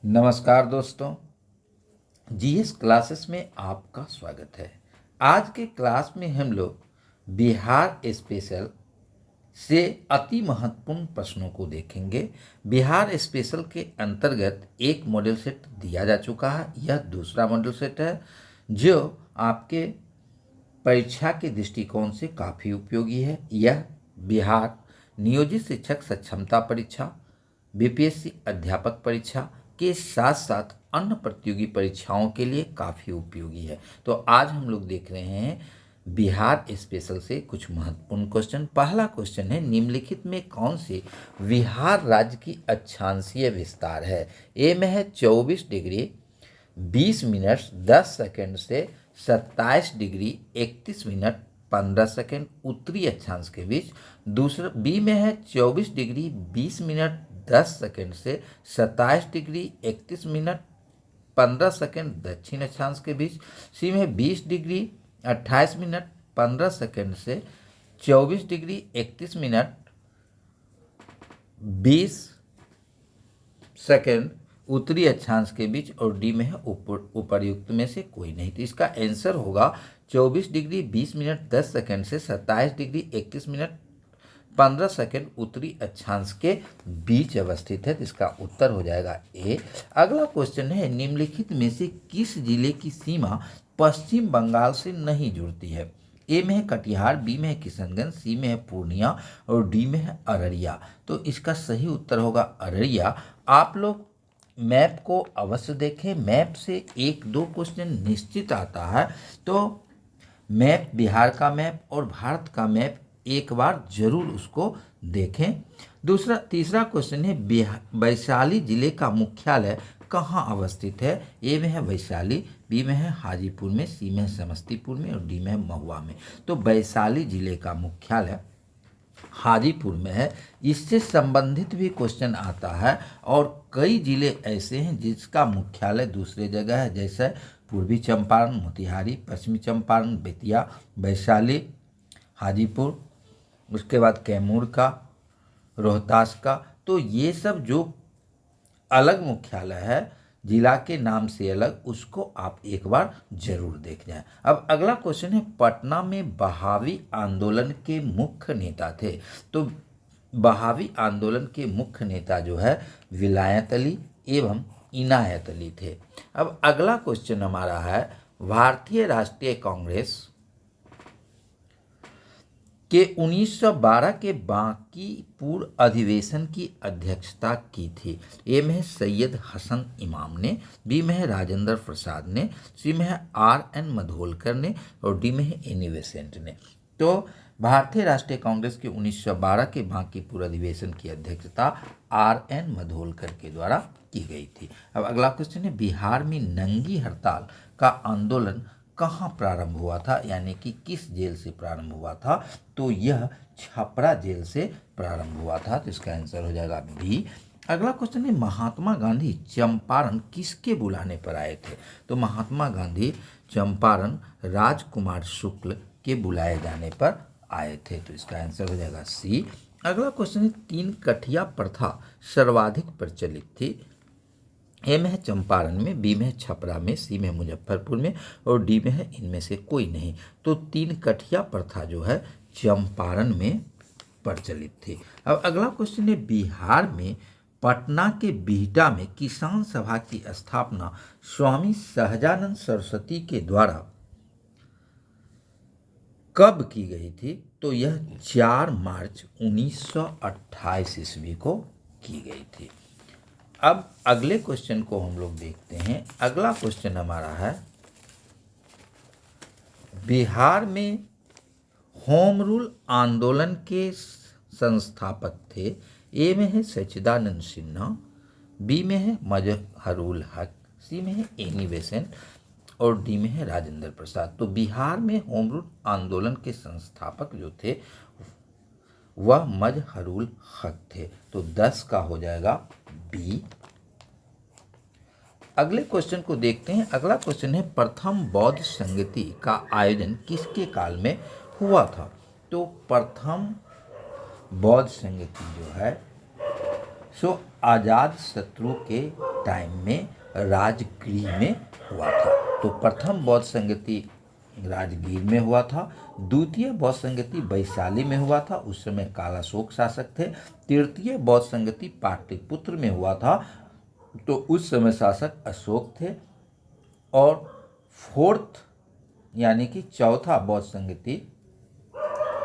नमस्कार दोस्तों, GS classes में आपका स्वागत है। आज के क्लास में हम लोग बिहार स्पेशल से अति महत्वपूर्ण प्रश्नों को देखेंगे। बिहार स्पेशल के अंतर्गत एक मॉडल सेट दिया जा चुका है। यह दूसरा मॉडल सेट है जो आपके परीक्षा के दृष्टिकोण से काफ़ी उपयोगी है। यह बिहार नियोजित शिक्षक सक्षमता परीक्षा, बीपीएससी अध्यापक परीक्षा के साथ साथ अन्य प्रतियोगी परीक्षाओं के लिए काफ़ी उपयोगी है। तो आज हम लोग देख रहे हैं बिहार स्पेशल से कुछ महत्वपूर्ण क्वेश्चन। पहला क्वेश्चन है, निम्नलिखित में कौन से बिहार राज्य की अक्षांशीय विस्तार है? ए में है 24 डिग्री 20 मिनट 10 सेकंड से 27 डिग्री 31 मिनट 15 सेकंड उत्तरी अक्षांश के बीच। दूसरा बी में है 24 डिग्री 20 मिनट 10 सेकंड से 27 डिग्री 31 मिनट 15 सेकंड दक्षिण अक्षांश के बीच। सी में 20 डिग्री 28 मिनट 15 सेकंड से 24 डिग्री 31 मिनट 20 सेकंड उत्तरी अक्षांश के बीच। और डी में है उपर्युक्त में से कोई नहीं। तो इसका आंसर होगा 24 डिग्री 20 मिनट 10 सेकंड से 27 डिग्री 31 मिनट 15 सेकंड उत्तरी अक्षांश के बीच अवस्थित है। तो इसका उत्तर हो जाएगा ए। अगला क्वेश्चन है, निम्नलिखित में से किस जिले की सीमा पश्चिम बंगाल से नहीं जुड़ती है? ए में है कटिहार, बी में है किशनगंज, सी में है पूर्णिया और डी में है अररिया। तो इसका सही उत्तर होगा अररिया। आप लोग मैप को अवश्य देखें, मैप से एक दो क्वेश्चन निश्चित आता है। तो मैप, बिहार का मैप और भारत का मैप एक बार जरूर उसको देखें। तीसरा क्वेश्चन है, वैशाली जिले का मुख्यालय कहाँ अवस्थित है? ए में है वैशाली, बी में है हाजीपुर में, सी में है समस्तीपुर में और डी में है महुआ में। तो वैशाली जिले का मुख्यालय हाजीपुर में है। इससे संबंधित भी क्वेश्चन आता है और कई जिले ऐसे हैं जिसका मुख्यालय दूसरे जगह है, जैसे पूर्वी चंपारण, मोतिहारी, पश्चिमी चंपारण, बेतिया, वैशाली, हाजीपुर, उसके बाद कैमूर का, रोहतास का। तो ये सब जो अलग मुख्यालय है जिला के नाम से अलग, उसको आप एक बार जरूर देख जाएं। अब अगला क्वेश्चन है, पटना में बहावी आंदोलन के मुख्य नेता थे। तो बहावी आंदोलन के मुख्य नेता जो है विलायत अली एवं इनायत अली थे। अब अगला क्वेश्चन हमारा है, भारतीय राष्ट्रीय कांग्रेस के 1912 के बांकीपुर अधिवेशन की अध्यक्षता की थी। ए में है सैयद हसन इमाम ने, बी में है राजेंद्र प्रसाद ने, सी में है RN मधोलकर ने और डी में है एनी बेसेंट ने। तो भारतीय राष्ट्रीय कांग्रेस के 1912 के बांकीपुर अधिवेशन की अध्यक्षता RN मधोलकर के द्वारा की गई थी। अब अगला क्वेश्चन है, बिहार में नंगी हड़ताल का आंदोलन कहाँ प्रारंभ हुआ था, यानी कि किस जेल से प्रारंभ हुआ था? तो यह छपरा जेल से प्रारंभ हुआ था। तो इसका आंसर हो जाएगा बी। अगला क्वेश्चन है, महात्मा गांधी चंपारण किसके बुलाने पर आए थे? तो महात्मा गांधी चंपारण राजकुमार शुक्ल के बुलाए जाने पर आए थे। तो इसका आंसर हो जाएगा सी। अगला क्वेश्चन है, 3 कठिया प्रथा सर्वाधिक प्रचलित थी। ए में है चंपारण में, बी में है छपरा में, सी में मुजफ्फरपुर में और डी में है इनमें से कोई नहीं। तो 3 कठिया प्रथा जो है चंपारण में प्रचलित थी। अब अगला क्वेश्चन है, बिहार में पटना के बिहटा में किसान सभा की स्थापना स्वामी सहजानंद सरस्वती के द्वारा कब की गई थी? तो यह 4 मार्च 1928 ईस्वी को की गई थी। अब अगले क्वेश्चन को हम लोग देखते हैं। अगला क्वेश्चन हमारा है, बिहार में होम रूल आंदोलन के संस्थापक थे। ए में है सच्चिदानंद सिन्हा, बी में है मजहरुल हक, सी में है एनी बेसेंट और डी में है राजेंद्र प्रसाद। तो बिहार में होम रूल आंदोलन के संस्थापक जो थे वह मजहरुल हक थे। तो 10 का हो जाएगा बी। अगले क्वेश्चन को देखते हैं। अगला क्वेश्चन है, प्रथम बौद्ध संगति का आयोजन किसके काल में हुआ था? तो प्रथम बौद्ध संगति जो है सो आजाद शत्रु के टाइम में राजगृह में हुआ था। तो प्रथम बौद्ध संगति राजगीर में हुआ था। द्वितीय बौद्ध संगति वैशाली में हुआ था, उस समय कालाशोक शासक थे। तृतीय बौद्ध संगति पाटलिपुत्र में हुआ था, तो उस समय शासक अशोक थे। और फोर्थ यानी कि चौथा बौद्ध संगति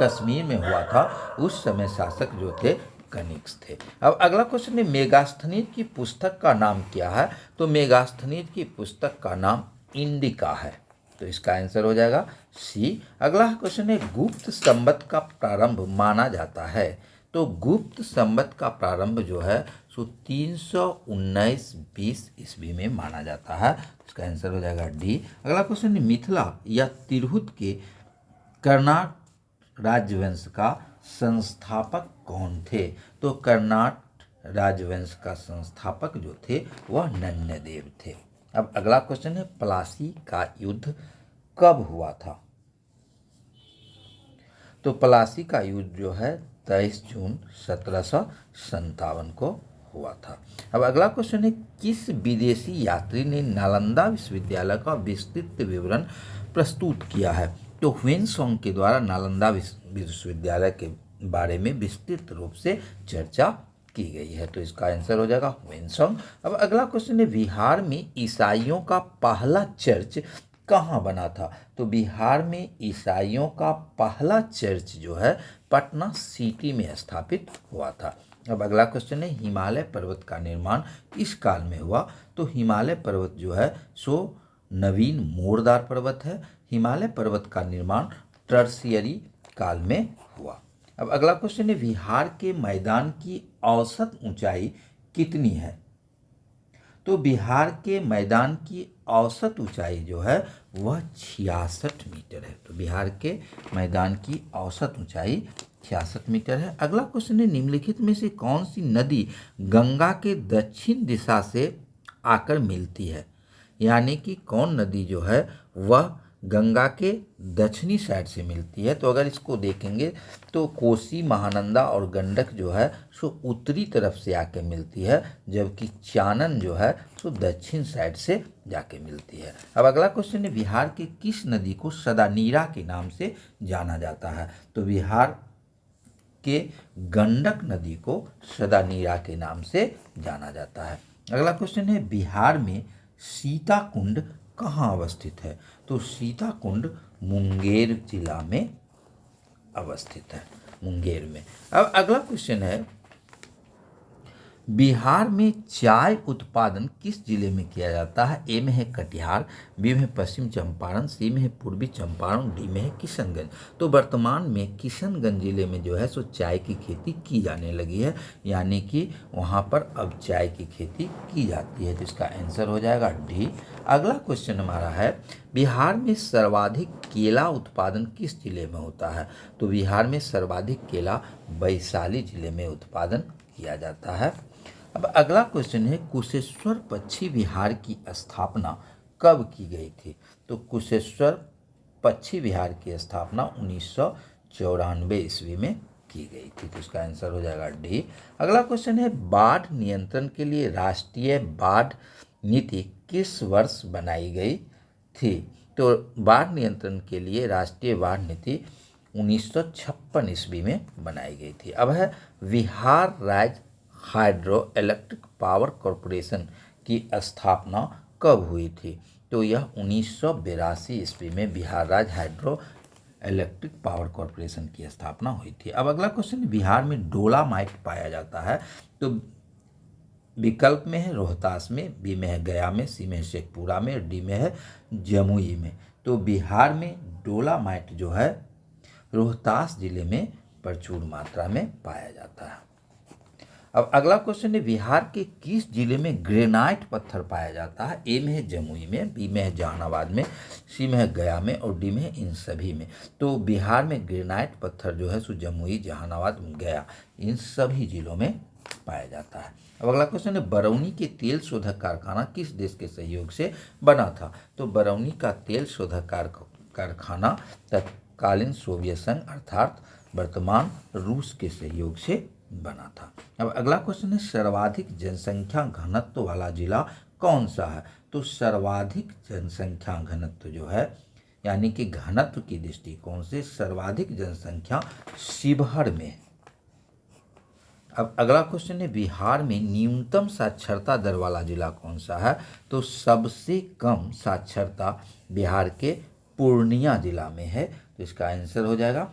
कश्मीर में हुआ था, उस समय शासक जो थे कनिष्क थे। अब अगला क्वेश्चन है मेगास्थनीज की पुस्तक का नाम क्या है? तो मेगास्थनीज की पुस्तक का नाम इंडिका है, तो इसका आंसर हो जाएगा सी। अगला क्वेश्चन है गुप्त संवत का प्रारंभ माना जाता है। तो गुप्त संवत का प्रारंभ जो है सो 319-20 ईस्वी में माना जाता है, इसका आंसर हो जाएगा डी। अगला क्वेश्चन है मिथिला या तिरहुत के कर्नाट राजवंश का संस्थापक कौन थे? तो कर्नाट राजवंश का संस्थापक जो थे वह नन्यदेव थे। अब अगला क्वेश्चन है प्लासी का युद्ध कब हुआ था? तो प्लासी का युद्ध जो है 23 जून 1757 को हुआ था। अब अगला क्वेश्चन है किस विदेशी यात्री ने नालंदा विश्वविद्यालय का विस्तृत विवरण प्रस्तुत किया है? तो ह्वेनसोंग के द्वारा नालंदा विश्वविद्यालय के बारे में विस्तृत रूप से चर्चा की गई है, तो इसका आंसर हो जाएगा ह्वेनसोंग। अब अगला क्वेश्चन है बिहार में ईसाइयों का पहला चर्च कहाँ बना था? तो बिहार में ईसाइयों का पहला चर्च जो है पटना सिटी में स्थापित हुआ था। अब अगला क्वेश्चन है हिमालय पर्वत का निर्माण किस काल में हुआ? तो हिमालय पर्वत जो है सो नवीन मोरदार पर्वत है। हिमालय पर्वत का निर्माण टर्शियरी काल में हुआ। अब अगला क्वेश्चन है बिहार के मैदान की औसत ऊंचाई कितनी है? तो बिहार के मैदान की औसत ऊंचाई जो है वह 66 मीटर है। तो बिहार के मैदान की औसत ऊंचाई 66 मीटर है। अगला क्वेश्चन है निम्नलिखित में से कौन सी नदी गंगा के दक्षिण दिशा से आकर मिलती है? यानी कि कौन नदी जो है वह गंगा के दक्षिणी साइड से मिलती है? तो अगर इसको देखेंगे तो कोसी, महानंदा और गंडक जो है सो उत्तरी तरफ से आके मिलती है, जबकि चानन जो है सो दक्षिण साइड से जाके मिलती है। अब अगला क्वेश्चन है बिहार के किस नदी को सदानीरा के नाम से जाना जाता है? तो बिहार के गंडक नदी को सदानीरा के नाम से जाना जाता है। अगला क्वेश्चन है बिहार में सीताकुंड कहाँ अवस्थित है? तो सीताकुंड मुंगेर जिला में अवस्थित है, मुंगेर में। अब अगला क्वेश्चन है बिहार में चाय उत्पादन किस जिले में किया जाता है? ए में है कटिहार, बी में है पश्चिम चंपारण, सी में है पूर्वी चंपारण, डी में है किशनगंज। तो वर्तमान में किशनगंज जिले में जो है सो चाय की खेती की जाने लगी है, यानी कि वहाँ पर अब चाय की खेती की जाती है, तो इसका आंसर हो जाएगा डी। अगला क्वेश्चन हमारा है बिहार में सर्वाधिक केला उत्पादन किस जिले में होता है? तो बिहार में सर्वाधिक केला वैशाली जिले में उत्पादन किया जाता है। अब अगला क्वेश्चन है कुशेश्वर पक्षी विहार की स्थापना कब की गई थी? तो कुशेश्वर पक्षी विहार की स्थापना 1994 ईस्वी में की गई थी, तो इसका आंसर हो जाएगा डी। अगला क्वेश्चन है बाढ़ नियंत्रण के लिए राष्ट्रीय बाढ़ नीति किस वर्ष बनाई गई थी? तो बाढ़ नियंत्रण के लिए राष्ट्रीय बाढ़ नीति 1956 ईस्वी में बनाई गई थी। अब है बिहार राज्य हाइड्रो इलेक्ट्रिक पावर कॉरपोरेशन की स्थापना कब हुई थी? तो यह 1982 ईस्वी में बिहार राज्य हाइड्रो इलेक्ट्रिक पावर कॉरपोरेशन की स्थापना हुई थी। अब अगला क्वेश्चन बिहार में डोलामाइट पाया जाता है, तो विकल्प में है रोहतास में, बी में है गया में, सी में है शेखपुरा में, डी में है जमुई में। तो बिहार में डोलामाइट जो है रोहतास जिले में प्रचुर मात्रा में पाया जाता है। अब अगला क्वेश्चन है बिहार के किस जिले में ग्रेनाइट पत्थर पाया जाता है? ए में है जमुई में, बी में है जहानाबाद में, सी में है गया में और डी में है इन सभी में। तो बिहार में ग्रेनाइट पत्थर जो है सो जमुई, जहानाबाद, गया इन सभी जिलों में पाया जाता है। अब अगला क्वेश्चन है बरौनी के तेल शोधक कारखाना किस देश के सहयोग से बना था? तो बरौनी का तेल शोधक कारखाना तत्कालीन सोवियत संघ अर्थात वर्तमान रूस के सहयोग से बना था। अब अगला क्वेश्चन है सर्वाधिक जनसंख्या घनत्व वाला जिला कौन सा है? तो सर्वाधिक जनसंख्या घनत्व जो है यानी कि घनत्व की दृष्टिकोण से सर्वाधिक जनसंख्या शिवहर में है। अब अगला क्वेश्चन है बिहार में न्यूनतम साक्षरता दर वाला जिला कौन सा है? तो सबसे कम साक्षरता बिहार के पूर्णिया जिला में है, तो इसका आंसर हो जाएगा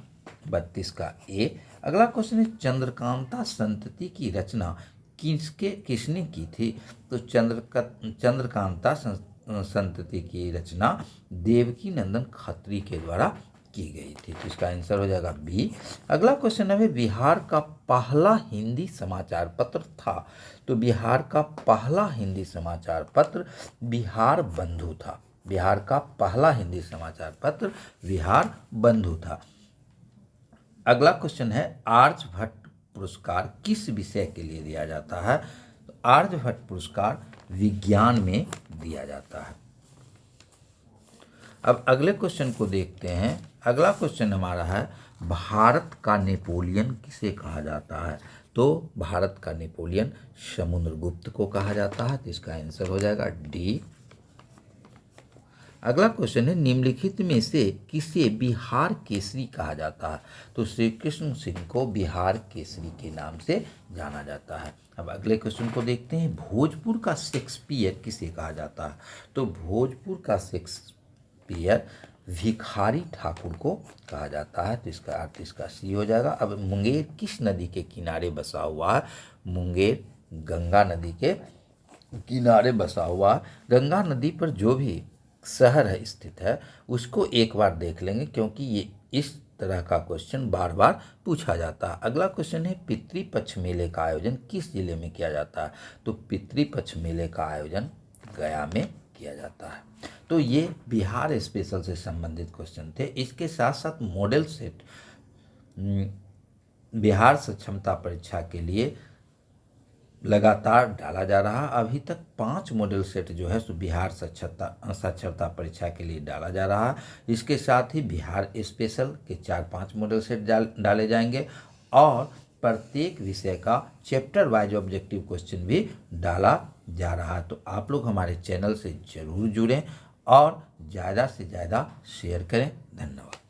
32 का ए। अगला क्वेश्चन है चंद्रकांता संतति की रचना किसने की थी? तो चंद्रकांता संतति की रचना देवकी नंदन खत्री के द्वारा की गई थी, तो इसका आंसर हो जाएगा बी। अगला क्वेश्चन है बिहार का पहला हिंदी समाचार पत्र था? तो बिहार का पहला हिंदी समाचार पत्र बिहार बंधु था। बिहार का पहला हिंदी समाचार पत्र बिहार बंधु था। अगला क्वेश्चन है आर्यभट्ट पुरस्कार किस विषय के लिए दिया जाता है? तो आर्यभट्ट पुरस्कार विज्ञान में दिया जाता है। अब अगले क्वेश्चन को देखते हैं। अगला क्वेश्चन हमारा है भारत का नेपोलियन किसे कहा जाता है? तो भारत का नेपोलियन समुद्रगुप्त को कहा जाता है, तो इसका आंसर हो जाएगा डी। अगला क्वेश्चन है निम्नलिखित में से किसे बिहार केसरी कहा जाता है? तो श्री कृष्ण सिंह को बिहार केसरी के नाम से जाना जाता है। अब अगले क्वेश्चन को देखते हैं भोजपुर का शेक्सपियर किसे कहा जाता है? तो भोजपुर का शेक्सपियर भिखारी ठाकुर को कहा जाता है, तो इसका अर्थ इसका सी हो जाएगा। अब मुंगेर किस नदी के किनारे बसा हुआ है? मुंगेर गंगा नदी के किनारे बसा हुआ है। गंगा नदी पर जो भी शहर है स्थित है उसको एक बार देख लेंगे, क्योंकि ये इस तरह का क्वेश्चन बार बार पूछा जाता है। अगला क्वेश्चन है पितृपक्ष मेले का आयोजन किस जिले में किया जाता है? तो पितृपक्ष मेले का आयोजन गया में किया जाता है। तो ये बिहार स्पेशल से संबंधित क्वेश्चन थे। इसके साथ साथ मॉडल सेट बिहार सक्षमता परीक्षा के लिए लगातार डाला जा रहा है। अभी तक 5 मॉडल सेट जो है सो बिहार साक्षरता परीक्षा के लिए डाला जा रहा है। इसके साथ ही बिहार स्पेशल के 4-5 मॉडल सेट डाले जाएंगे और प्रत्येक विषय का चैप्टर वाइज ऑब्जेक्टिव क्वेश्चन भी डाला जा रहा है। तो आप लोग हमारे चैनल से जरूर जुड़ें और ज़्यादा से ज़्यादा शेयर करें। धन्यवाद।